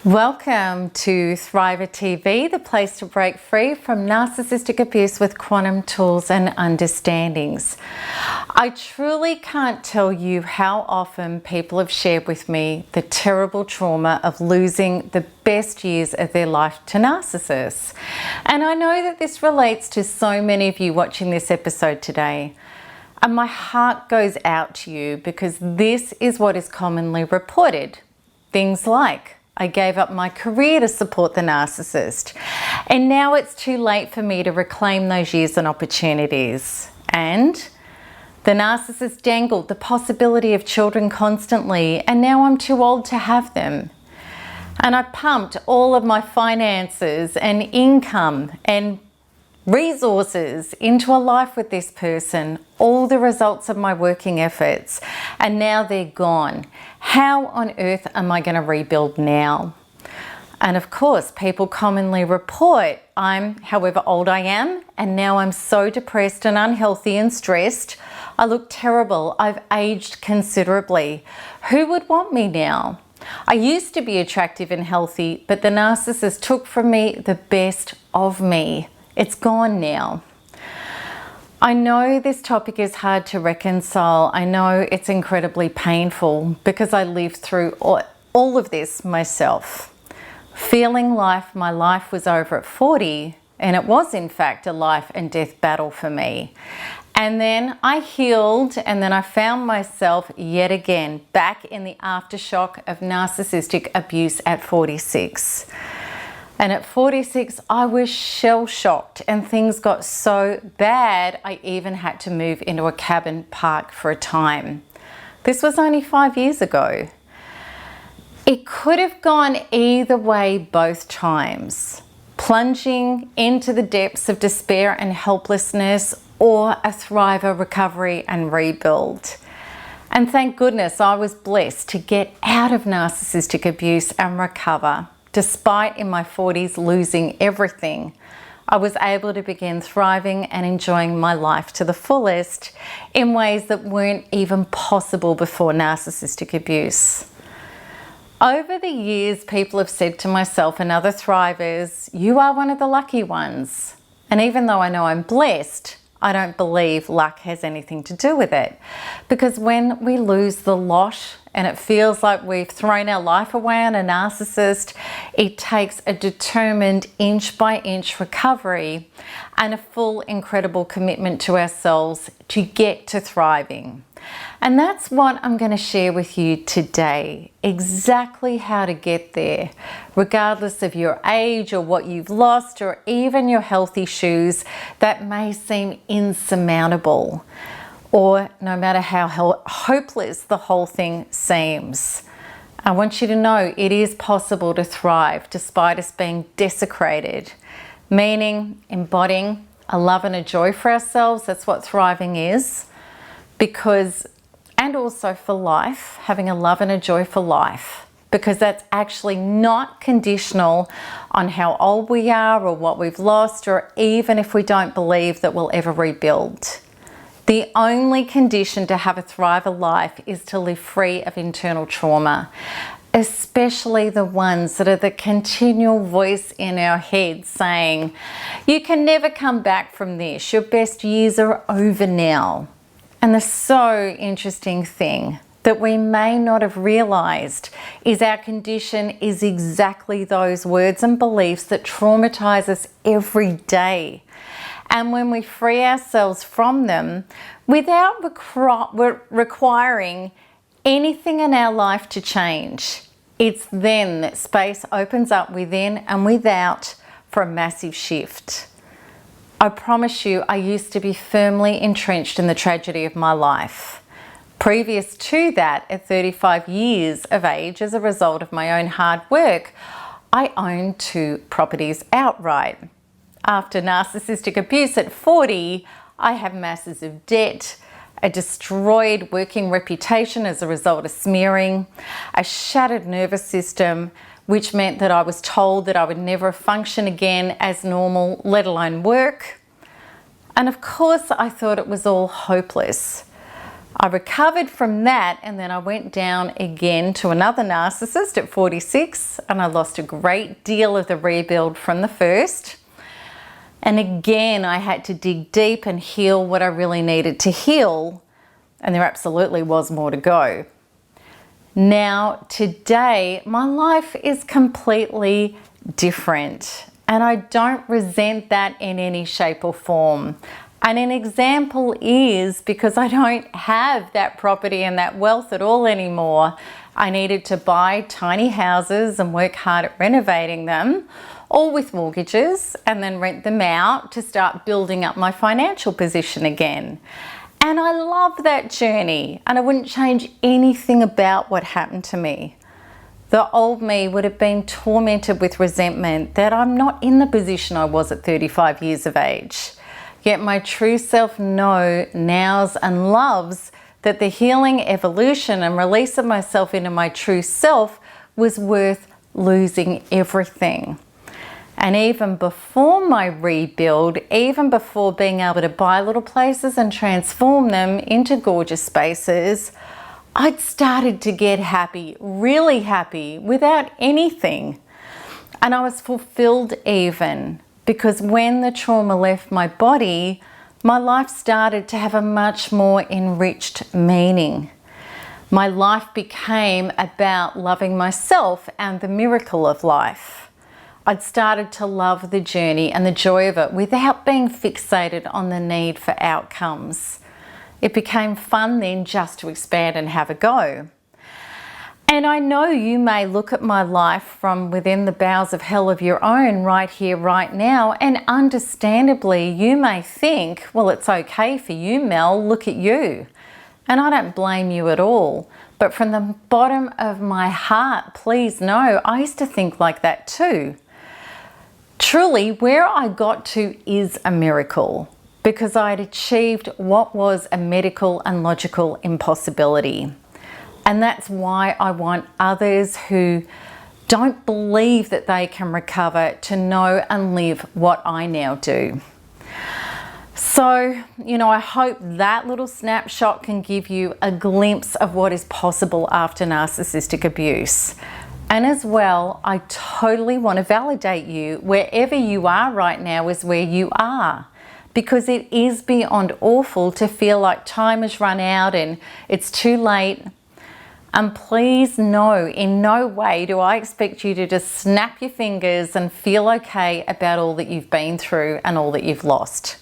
Welcome to Thriver TV, the place to break free from narcissistic abuse with quantum tools and understandings. I truly can't tell you how often people have shared with me the terrible trauma of losing the best years of their life to narcissists. And I know that this relates to so many of you watching this episode today. And my heart goes out to you because this is what is commonly reported. Things like, I gave up my career to support the narcissist, and now it's too late for me to reclaim those years and opportunities. And the narcissist dangled the possibility of children constantly, and now I'm too old to have them. And I pumped all of my finances and income and resources into a life with this person, all the results of my working efforts, and now they're gone. How on earth am I going to rebuild now? And of course, people commonly report, I'm however old I am, and now I'm so depressed and unhealthy and stressed. I look terrible. I've aged considerably. Who would want me now? I used to be attractive and healthy, but the narcissist took from me the best of me. It's gone now. I know this topic is hard to reconcile. I know it's incredibly painful because I lived through all of this myself. Feeling like my life was over at 40, and it was in fact a life and death battle for me. And then I healed, and then I found myself yet again back in the aftershock of narcissistic abuse at 46. And at 46, I was shell-shocked and things got so bad, I even had to move into a cabin park for a time. This was only 5 years ago. It could have gone either way both times. Plunging into the depths of despair and helplessness, or a thriver recovery and rebuild. And thank goodness I was blessed to get out of narcissistic abuse and recover. Despite in my 40s losing everything, I was able to begin thriving and enjoying my life to the fullest in ways that weren't even possible before narcissistic abuse. Over the years, people have said to myself and other thrivers, you are one of the lucky ones. And even though I know I'm blessed, I don't believe luck has anything to do with it. Because when we lose the lot and it feels like we've thrown our life away on a narcissist, it takes a determined inch-by-inch recovery and a full, incredible commitment to ourselves to get to thriving. And that's what I'm going to share with you today, exactly how to get there, regardless of your age or what you've lost or even your health issues that may seem insurmountable, or no matter how hopeless the whole thing seems. I want you to know it is possible to thrive despite us being desecrated, meaning embodying a love and a joy for ourselves. That's what thriving is. And also for life, having a love and a joy for life, because that's actually not conditional on how old we are or what we've lost, or even if we don't believe that we'll ever rebuild. The only condition to have a thriver life is to live free of internal trauma, especially the ones that are the continual voice in our head saying, you can never come back from this, your best years are over now. And the so interesting thing that we may not have realized is our condition is exactly those words and beliefs that traumatize us every day. And when we free ourselves from them without requiring anything in our life to change, it's then that space opens up within and without for a massive shift. I promise you, I used to be firmly entrenched in the tragedy of my life. Previous to that, at 35 years of age, as a result of my own hard work, I owned 2 properties outright. After narcissistic abuse at 40, I have masses of debt, a destroyed working reputation as a result of smearing, a shattered nervous system, which meant that I was told that I would never function again as normal, let alone work. And of course, I thought it was all hopeless. I recovered from that, and then I went down again to another narcissist at 46, and I lost a great deal of the rebuild from the first. And again, I had to dig deep and heal what I really needed to heal, and there absolutely was more to go. Now, today, my life is completely different, and I don't resent that in any shape or form. And an example is because I don't have that property and that wealth at all anymore. I needed to buy tiny houses and work hard at renovating them, all with mortgages, and then rent them out to start building up my financial position again. And I love that journey, and I wouldn't change anything about what happened to me. The old me would have been tormented with resentment that I'm not in the position I was at 35 years of age. Yet my true self knows and loves that the healing, evolution, and release of myself into my true self was worth losing everything. And even before my rebuild, even before being able to buy little places and transform them into gorgeous spaces, I'd started to get happy, really happy, without anything. And I was fulfilled even, because when the trauma left my body, my life started to have a much more enriched meaning. My life became about loving myself and the miracle of life. I'd started to love the journey and the joy of it without being fixated on the need for outcomes. It became fun then just to expand and have a go. And I know you may look at my life from within the bowels of hell of your own right here, right now, and understandably you may think, well, it's okay for you, Mel, look at you. And I don't blame you at all. But from the bottom of my heart, please know, I used to think like that too. Truly, where I got to is a miracle, because I had achieved what was a medical and logical impossibility. And that's why I want others who don't believe that they can recover to know and live what I now do. So, I hope that little snapshot can give you a glimpse of what is possible after narcissistic abuse. And as well, I totally want to validate you. Wherever you are right now is where you are. Because it is beyond awful to feel like time has run out and it's too late. And please know, in no way do I expect you to just snap your fingers and feel okay about all that you've been through and all that you've lost.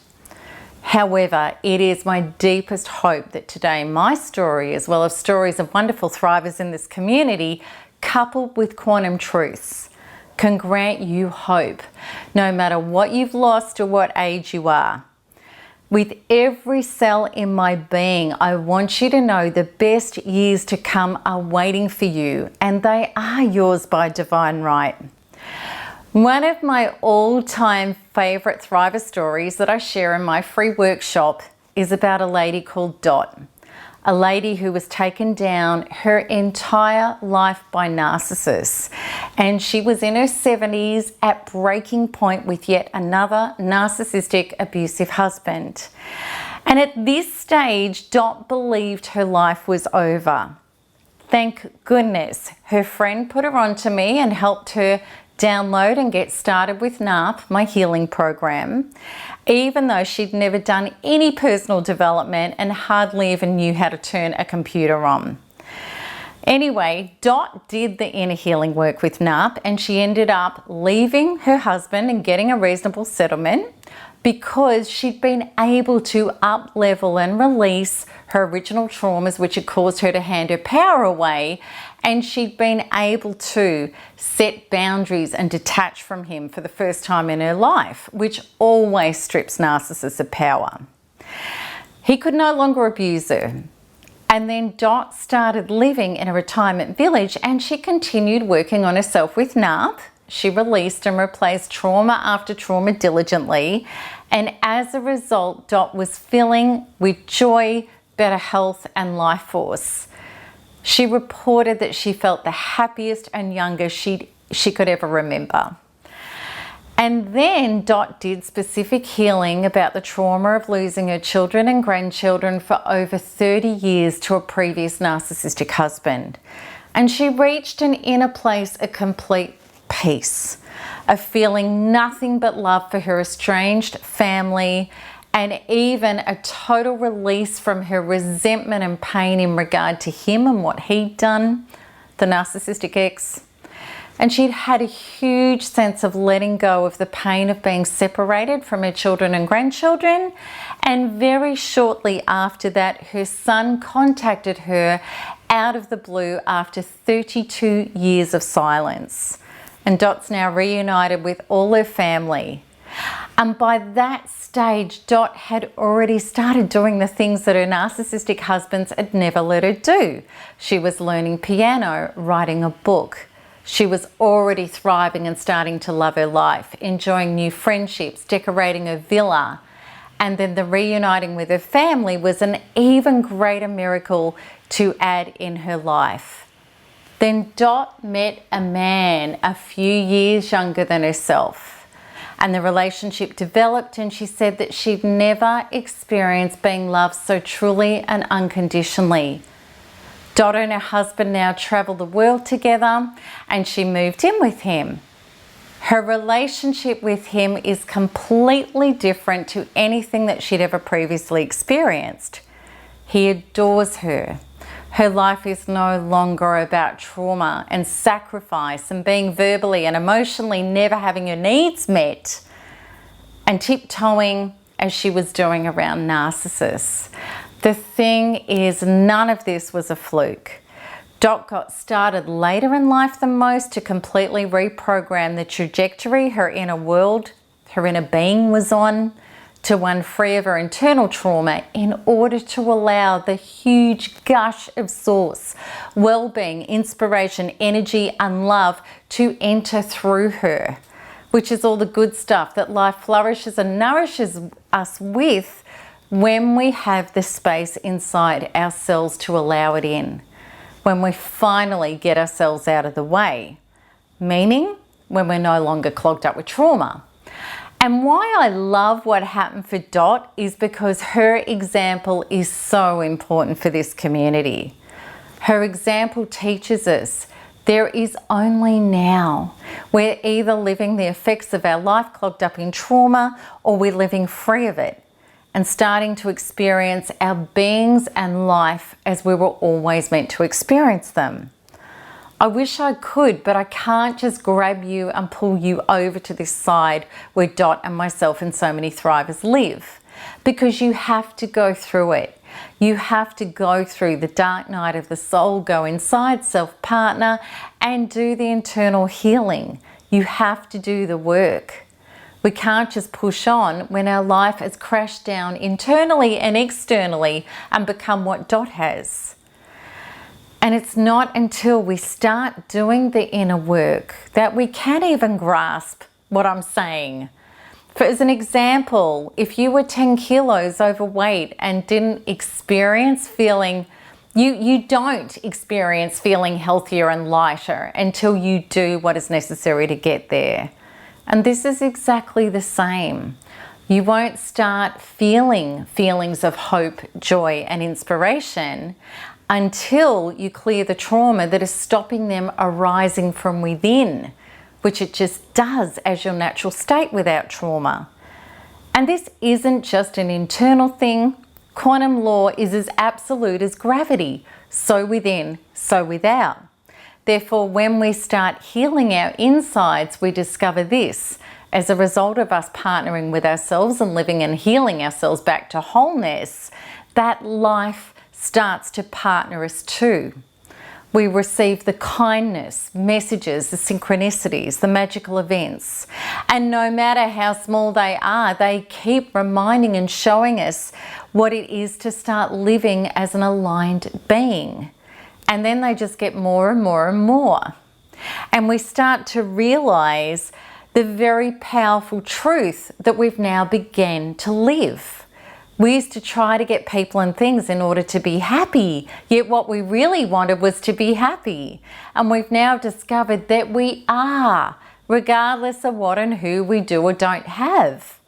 However, it is my deepest hope that today my story, as well as stories of wonderful thrivers in this community, coupled with quantum truths, can grant you hope, no matter what you've lost or what age you are. With every cell in my being, I want you to know the best years to come are waiting for you, and they are yours by divine right. One of my all-time favorite Thriver stories that I share in my free workshop is about a lady called Dot. A lady who was taken down her entire life by narcissists. And she was in her 70s at breaking point with yet another narcissistic abusive husband. And at this stage, Dot believed her life was over. Thank goodness her friend put her onto me and helped her download and get started with NARP, my healing program, even though she'd never done any personal development and hardly even knew how to turn a computer on. Anyway, Dot did the inner healing work with NARP, and she ended up leaving her husband and getting a reasonable settlement because she'd been able to up-level and release her original traumas, which had caused her to hand her power away, and she'd been able to set boundaries and detach from him for the first time in her life, which always strips narcissists of power. He could no longer abuse her. And then Dot started living in a retirement village, and she continued working on herself with NARP. She released and replaced trauma after trauma diligently. And as a result, Dot was filling with joy, better health, and life force. She reported that she felt the happiest and youngest she could ever remember. And then Dot did specific healing about the trauma of losing her children and grandchildren for over 30 years to a previous narcissistic husband. And she reached an inner place of complete peace, of feeling nothing but love for her estranged family, and even a total release from her resentment and pain in regard to him and what he'd done, the narcissistic ex. And she'd had a huge sense of letting go of the pain of being separated from her children and grandchildren. And very shortly after that, her son contacted her out of the blue after 32 years of silence. And Dot's now reunited with all her family. And by that stage, Dot had already started doing the things that her narcissistic husbands had never let her do. She was learning piano, writing a book. She was already thriving and starting to love her life, enjoying new friendships, decorating her villa. And then the reuniting with her family was an even greater miracle to add in her life. Then Dot met a man a few years younger than herself. And the relationship developed, and she said that she'd never experienced being loved so truly and unconditionally. Dot and her husband now travel the world together, and she moved in with him. Her relationship with him is completely different to anything that she'd ever previously experienced. He adores her. Her life is no longer about trauma and sacrifice and being verbally and emotionally never having her needs met and tiptoeing as she was doing around narcissists. The thing is, none of this was a fluke. Dot got started later in life than most to completely reprogram the trajectory her inner world, her inner being was on, to one free of her internal trauma in order to allow the huge gush of source, well-being, inspiration, energy and love to enter through her, which is all the good stuff that life flourishes and nourishes us with when we have the space inside ourselves to allow it in, when we finally get ourselves out of the way, meaning when we're no longer clogged up with trauma. And why I love what happened for Dot is because her example is so important for this community. Her example teaches us there is only now. We're either living the effects of our life clogged up in trauma, or we're living free of it and starting to experience our beings and life as we were always meant to experience them. I wish I could, but I can't just grab you and pull you over to this side where Dot and myself and so many thrivers live, because you have to go through it. You have to go through the dark night of the soul, go inside, self-partner, and do the internal healing. You have to do the work. We can't just push on when our life has crashed down internally and externally and become what Dot has. And it's not until we start doing the inner work that we can even grasp what I'm saying. For as an example, if you were 10 kilos overweight and didn't experience feeling, you don't experience feeling healthier and lighter until you do what is necessary to get there. And this is exactly the same. You won't start feeling feelings of hope, joy, and inspiration until you clear the trauma that is stopping them arising from within, which it just does as your natural state without trauma. And this isn't just an internal thing. Quantum law is as absolute as gravity, so within, so without. Therefore, when we start healing our insides, we discover this. As a result of us partnering with ourselves and living and healing ourselves back to wholeness, that life starts to partner us too. We receive the kindness, messages, the synchronicities, the magical events. And no matter how small they are, they keep reminding and showing us what it is to start living as an aligned being. And then they just get more and more and more. And we start to realize the very powerful truth that we've now begun to live. We used to try to get people and things in order to be happy, yet what we really wanted was to be happy. And we've now discovered that we are regardless of what and who we do or don't have.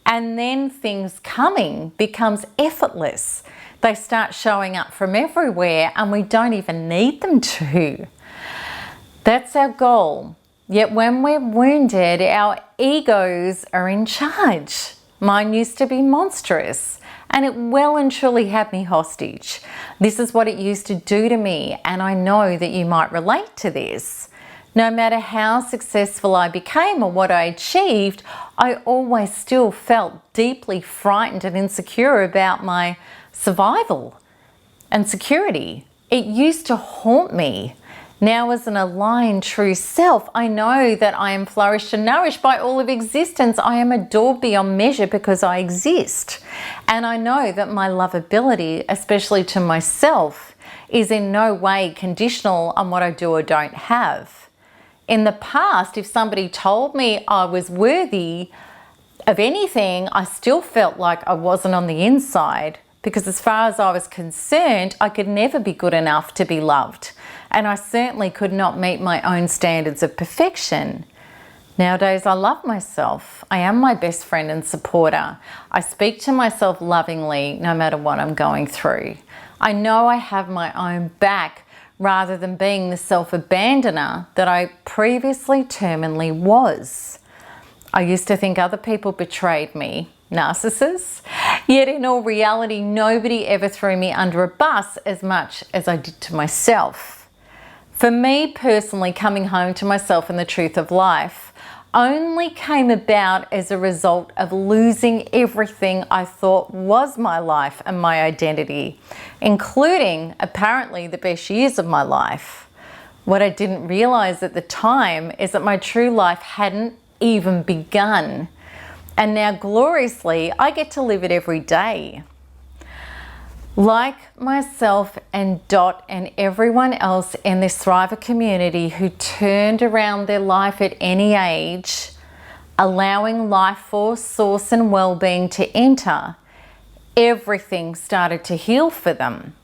And then things coming becomes effortless. They start showing up from everywhere and we don't even need them to. That's our goal. Yet when we're wounded, our egos are in charge. Mine used to be monstrous, and it well and truly had me hostage. This is what it used to do to me, and I know that you might relate to this. No matter how successful I became or what I achieved, I always still felt deeply frightened and insecure about my survival and security. It used to haunt me. Now, as an aligned true self, I know that I am flourished and nourished by all of existence. I am adored beyond measure because I exist. And I know that my lovability, especially to myself, is in no way conditional on what I do or don't have. In the past, if somebody told me I was worthy of anything, I still felt like I wasn't on the inside, because as far as I was concerned, I could never be good enough to be loved. And I certainly could not meet my own standards of perfection. Nowadays, I love myself. I am my best friend and supporter. I speak to myself lovingly no matter what I'm going through. I know I have my own back rather than being the self-abandoner that I previously terminally was. I used to think other people betrayed me, narcissists, yet in all reality, nobody ever threw me under a bus as much as I did to myself. For me personally, coming home to myself and the truth of life only came about as a result of losing everything I thought was my life and my identity, including apparently the best years of my life. What I didn't realize at the time is that my true life hadn't even begun. And now gloriously, I get to live it every day. Like myself and Dot and everyone else in this Thriver community who turned around their life at any age, allowing life force, source and well-being to enter, everything started to heal for them,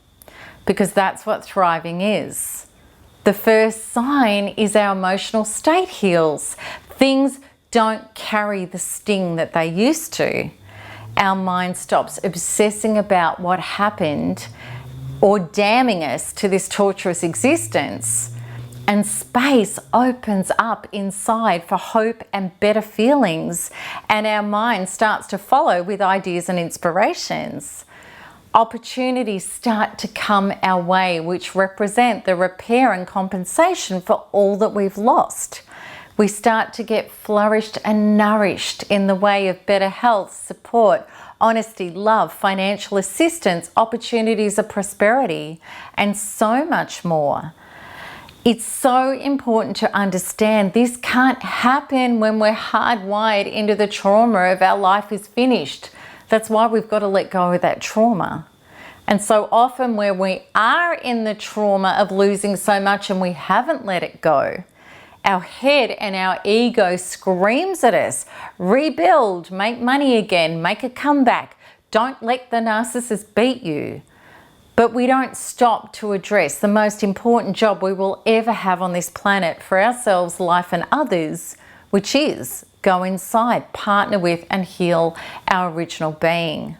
because that's what thriving is. The first sign is our emotional state heals. Things don't carry the sting that they used to. Our mind stops obsessing about what happened or damning us to this torturous existence, and space opens up inside for hope and better feelings, and our mind starts to follow with ideas and inspirations. Opportunities start to come our way which represent the repair and compensation for all that we've lost. We start to get flourished and nourished in the way of better health, support, honesty, love, financial assistance, opportunities of prosperity, and so much more. It's so important to understand this can't happen when we're hardwired into the trauma of our life is finished. That's why we've got to let go of that trauma. And so often where we are in the trauma of losing so much and we haven't let it go, our head and our ego screams at us, rebuild, make money again, make a comeback. Don't let the narcissist beat you. But we don't stop to address the most important job we will ever have on this planet for ourselves, life and others, which is go inside, partner with and heal our original being.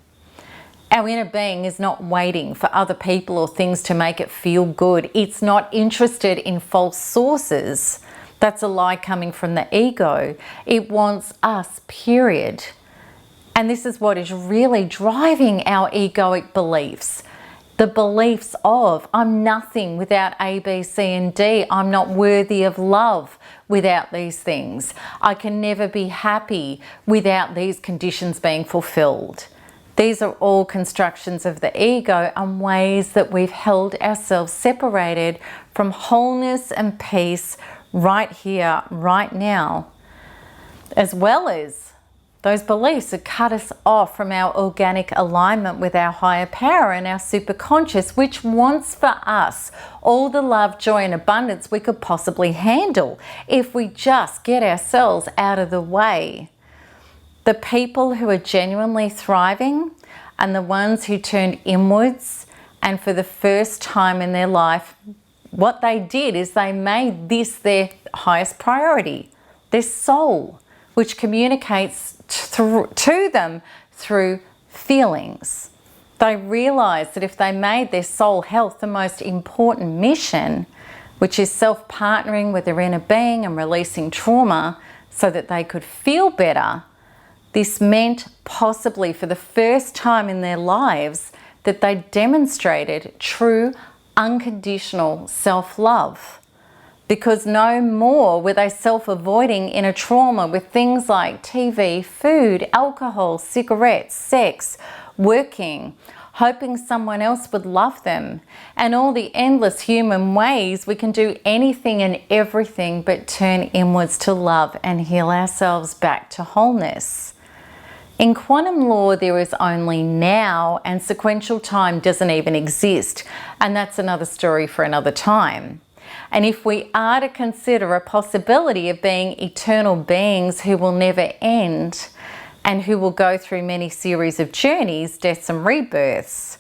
Our inner being is not waiting for other people or things to make it feel good. It's not interested in false sources. That's a lie coming from the ego. It wants us, period. And this is what is really driving our egoic beliefs. The beliefs of, I'm nothing without A, B, C, and D. I'm not worthy of love without these things. I can never be happy without these conditions being fulfilled. These are all constructions of the ego and ways that we've held ourselves separated from wholeness and peace right here, right now, as well as those beliefs that cut us off from our organic alignment with our higher power and our superconscious, which wants for us all the love, joy, and abundance we could possibly handle if we just get ourselves out of the way. The people who are genuinely thriving and the ones who turned inwards and for the first time in their life, what they did is they made this their highest priority, their soul, which communicates to them through feelings. They realize that if they made their soul health the most important mission, which is self-partnering with their inner being and releasing trauma so that they could feel better, this meant possibly for the first time in their lives that they demonstrated true unconditional self-love. Because no more were they self-avoiding inner trauma with things like TV, food, alcohol, cigarettes, sex, working, hoping someone else would love them, and all the endless human ways we can do anything and everything but turn inwards to love and heal ourselves back to wholeness. In quantum law, there is only now, and sequential time doesn't even exist, and that's another story for another time. And if we are to consider a possibility of being eternal beings who will never end and who will go through many series of journeys, deaths and rebirths,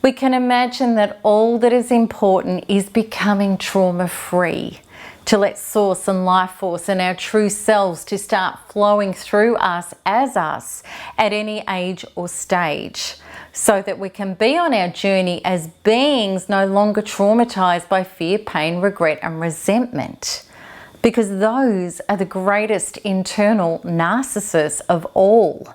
we can imagine that all that is important is becoming trauma-free, to let source and life force and our true selves to start flowing through us as us at any age or stage, so that we can be on our journey as beings no longer traumatized by fear, pain, regret and resentment, because those are the greatest internal narcissists of all.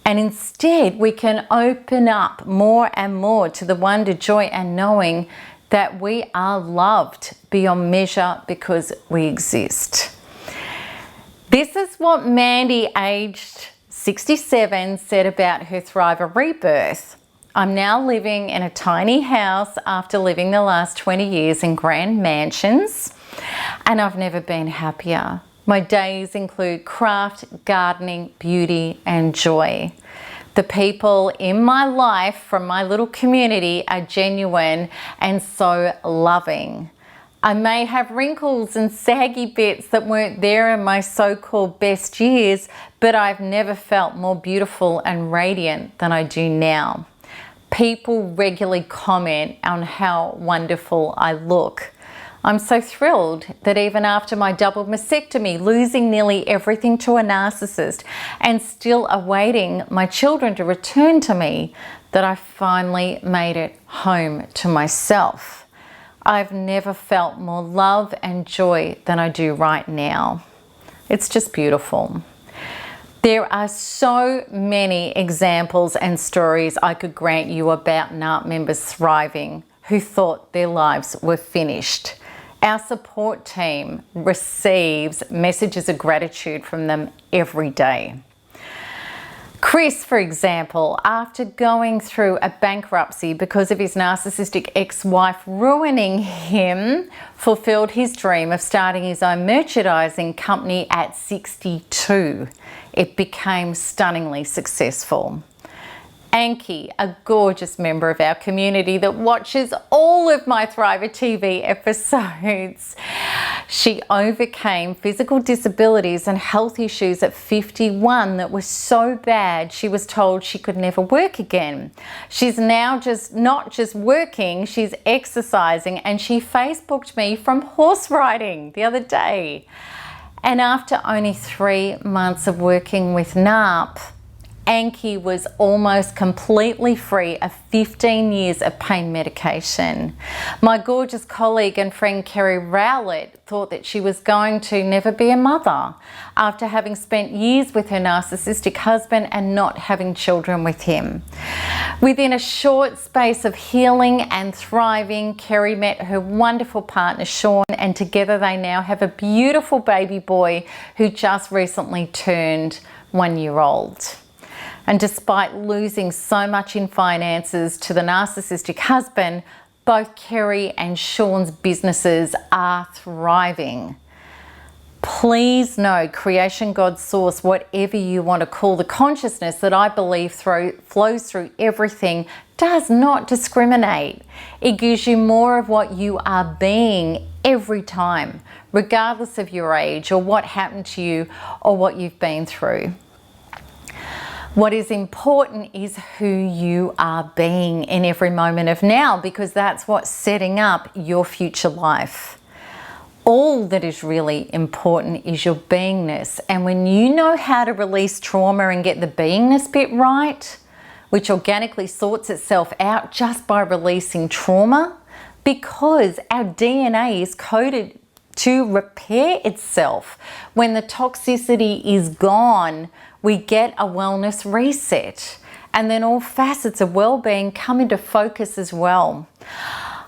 And instead we can open up more and more to the wonder, joy and knowing that we are loved beyond measure because we exist. This is what Mandy, aged 67, said about her Thriver rebirth. I'm now living in a tiny house after living the last 20 years in grand mansions, and I've never been happier. My days include craft, gardening, beauty, and joy. The people in my life from my little community are genuine and so loving. I may have wrinkles and saggy bits that weren't there in my so-called best years, but I've never felt more beautiful and radiant than I do now. People regularly comment on how wonderful I look. I'm so thrilled that even after my double mastectomy, losing nearly everything to a narcissist and still awaiting my children to return to me, that I finally made it home to myself. I've never felt more love and joy than I do right now. It's just beautiful. There are so many examples and stories I could grant you about NARP members thriving who thought their lives were finished. Our support team receives messages of gratitude from them every day. Chris, for example, after going through a bankruptcy because of his narcissistic ex-wife ruining him, fulfilled his dream of starting his own merchandising company at 62. It became stunningly successful. Anki, a gorgeous member of our community that watches all of my Thriver TV episodes. She overcame physical disabilities and health issues at 51 that were so bad she was told she could never work again. She's now not just working, she's exercising, and she Facebooked me from horse riding the other day. And after only 3 months of working with NARP, Anki was almost completely free of 15 years of pain medication. My gorgeous colleague and friend Kerry Rowlett thought that she was going to never be a mother after having spent years with her narcissistic husband and not having children with him. Within a short space of healing and thriving, Kerry met her wonderful partner Sean, and together they now have a beautiful baby boy who just recently turned 1 year old. And despite losing so much in finances to the narcissistic husband, both Kerry and Sean's businesses are thriving. Please know, creation, God, source, whatever you want to call the consciousness that I believe flows through everything, does not discriminate. It gives you more of what you are being every time, regardless of your age or what happened to you or what you've been through. What is important is who you are being in every moment of now, because that's what's setting up your future life. All that is really important is your beingness. And when you know how to release trauma and get the beingness bit right, which organically sorts itself out just by releasing trauma, because our DNA is coded to repair itself. When the toxicity is gone, we get a wellness reset. And then all facets of well-being come into focus as well.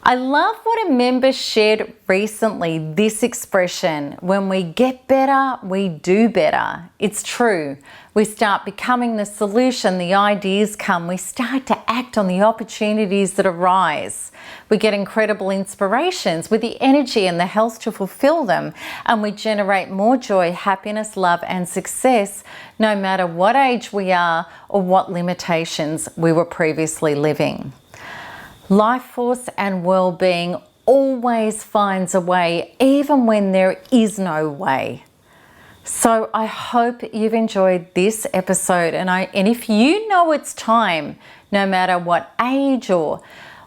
I love what a member shared recently, this expression, when we get better, we do better. It's true. We start becoming the solution, the ideas come, we start to act on the opportunities that arise. We get incredible inspirations with the energy and the health to fulfill them, and we generate more joy, happiness, love, and success, no matter what age we are or what limitations we were previously living. Life force and well-being always finds a way, even when there is no way. So I hope you've enjoyed this episode, and if you know it's time, no matter what age or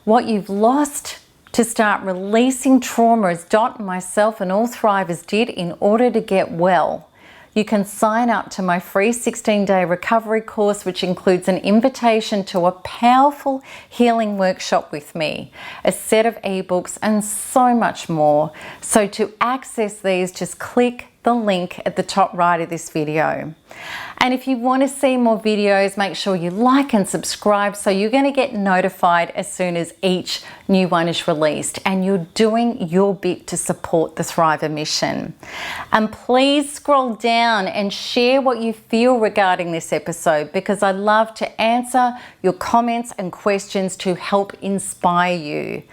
what you've lost, to start releasing trauma as Dot, myself, and all Thrivers did in order to get well, you can sign up to my free 16-day recovery course, which includes an invitation to a powerful healing workshop with me, a set of ebooks, and so much more. So to access these, just click the link at the top right of this video. And if you want to see more videos, make sure you like and subscribe so you're going to get notified as soon as each new one is released, and you're doing your bit to support the Thriver mission. And please scroll down and share what you feel regarding this episode, because I love to answer your comments and questions to help inspire you.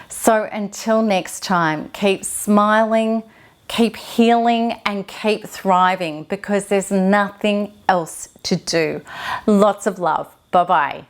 So until next time, keep smiling, keep healing, and keep thriving, because there's nothing else to do. Lots of love. Bye-bye.